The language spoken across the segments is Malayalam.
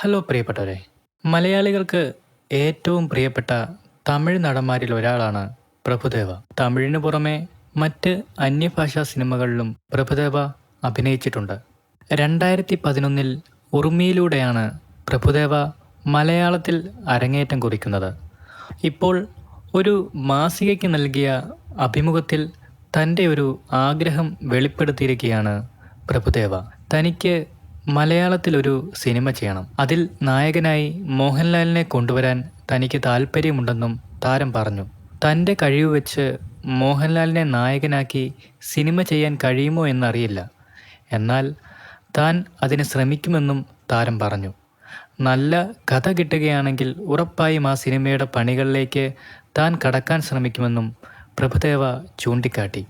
ഹലോ പ്രിയപ്പെട്ടവരെ, മലയാളികൾക്ക് ഏറ്റവും പ്രിയപ്പെട്ട തമിഴ് നടന്മാരിൽ ഒരാളാണ് പ്രഭുദേവ. തമിഴിന് പുറമെ മറ്റ് അന്യഭാഷാ സിനിമകളിലും പ്രഭുദേവ അഭിനയിച്ചിട്ടുണ്ട്. 2011 ഉറുമിയിലൂടെയാണ് പ്രഭുദേവ മലയാളത്തിൽ അരങ്ങേറ്റം കുറിക്കുന്നത്. ഇപ്പോൾ ഒരു മാസികയ്ക്ക് നൽകിയ അഭിമുഖത്തിൽ തൻ്റെ ഒരു ആഗ്രഹം വെളിപ്പെടുത്തിയിരിക്കുകയാണ് പ്രഭുദേവ. തനിക്ക് മലയാളത്തിലൊരു സിനിമ ചെയ്യണം, അതിൽ നായകനായി മോഹൻലാലിനെ കൊണ്ടുവരാൻ തനിക്ക് താല്പര്യമുണ്ടെന്നും താരം പറഞ്ഞു. തൻ്റെ കഴിവ് വെച്ച് മോഹൻലാലിനെ നായകനാക്കി സിനിമ ചെയ്യാൻ കഴിയുമോ എന്നറിയില്ല, എന്നാൽ താൻ അതിന് ശ്രമിക്കുമെന്നും താരം പറഞ്ഞു. നല്ല കഥ കിട്ടുകയാണെങ്കിൽ ഉറപ്പായും ആ സിനിമയുടെ പണികളിലേക്ക് താൻ കടക്കാൻ ശ്രമിക്കുമെന്നും പ്രഭുദേവ ചൂണ്ടിക്കാട്ടി.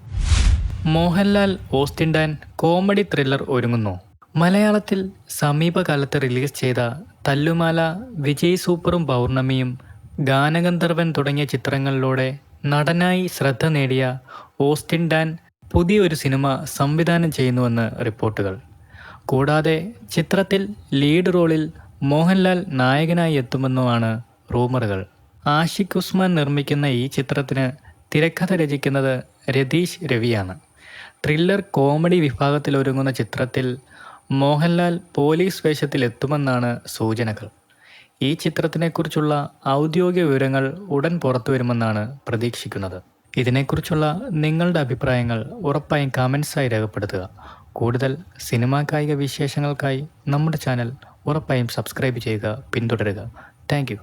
Mohanlal Austin Dan comedy thriller ഒരുങ്ങുന്നു. മലയാളത്തിൽ സമീപകാലത്ത് റിലീസ് ചെയ്ത തല്ലുമാല, വിജയ് സൂപ്പറും പൗർണമിയും, ഗാനഗന്ധർവൻ തുടങ്ങിയ ചിത്രങ്ങളിലൂടെ നടനായി ശ്രദ്ധ നേടിയ ഓസ്റ്റിൻ ഡാൻ പുതിയൊരു സിനിമ സംവിധാനം ചെയ്യുന്നുവെന്ന് റിപ്പോർട്ടുകൾ. കൂടാതെ ചിത്രത്തിൽ ലീഡ് റോളിൽ മോഹൻലാൽ നായകനായി എത്തുമെന്നുമാണ് റൂമറുകൾ. ആഷിഖ് ഉസ്മാൻ നിർമ്മിക്കുന്ന ഈ ചിത്രത്തിന് തിരക്കഥ രചിക്കുന്നത് രതീഷ് രവിയാണ്. ത്രില്ലർ കോമഡി വിഭാഗത്തിലൊരുങ്ങുന്ന ചിത്രത്തിൽ മോഹൻലാൽ പോലീസ് വേഷത്തിലെത്തുമെന്നാണ് സൂചനകൾ. ഈ ചിത്രത്തിനെക്കുറിച്ചുള്ള ഔദ്യോഗിക വിവരങ്ങൾ ഉടൻ പുറത്തുവരുമെന്നാണ് പ്രതീക്ഷിക്കുന്നത്. ഇതിനെക്കുറിച്ചുള്ള നിങ്ങളുടെ അഭിപ്രായങ്ങൾ ഉറപ്പായും കമൻസായി രേഖപ്പെടുത്തുക. കൂടുതൽ സിനിമാ കായിക വിശേഷങ്ങൾക്കായി നമ്മുടെ ചാനൽ ഉറപ്പായും സബ്സ്ക്രൈബ് ചെയ്യുക, പിന്തുടരുക. താങ്ക്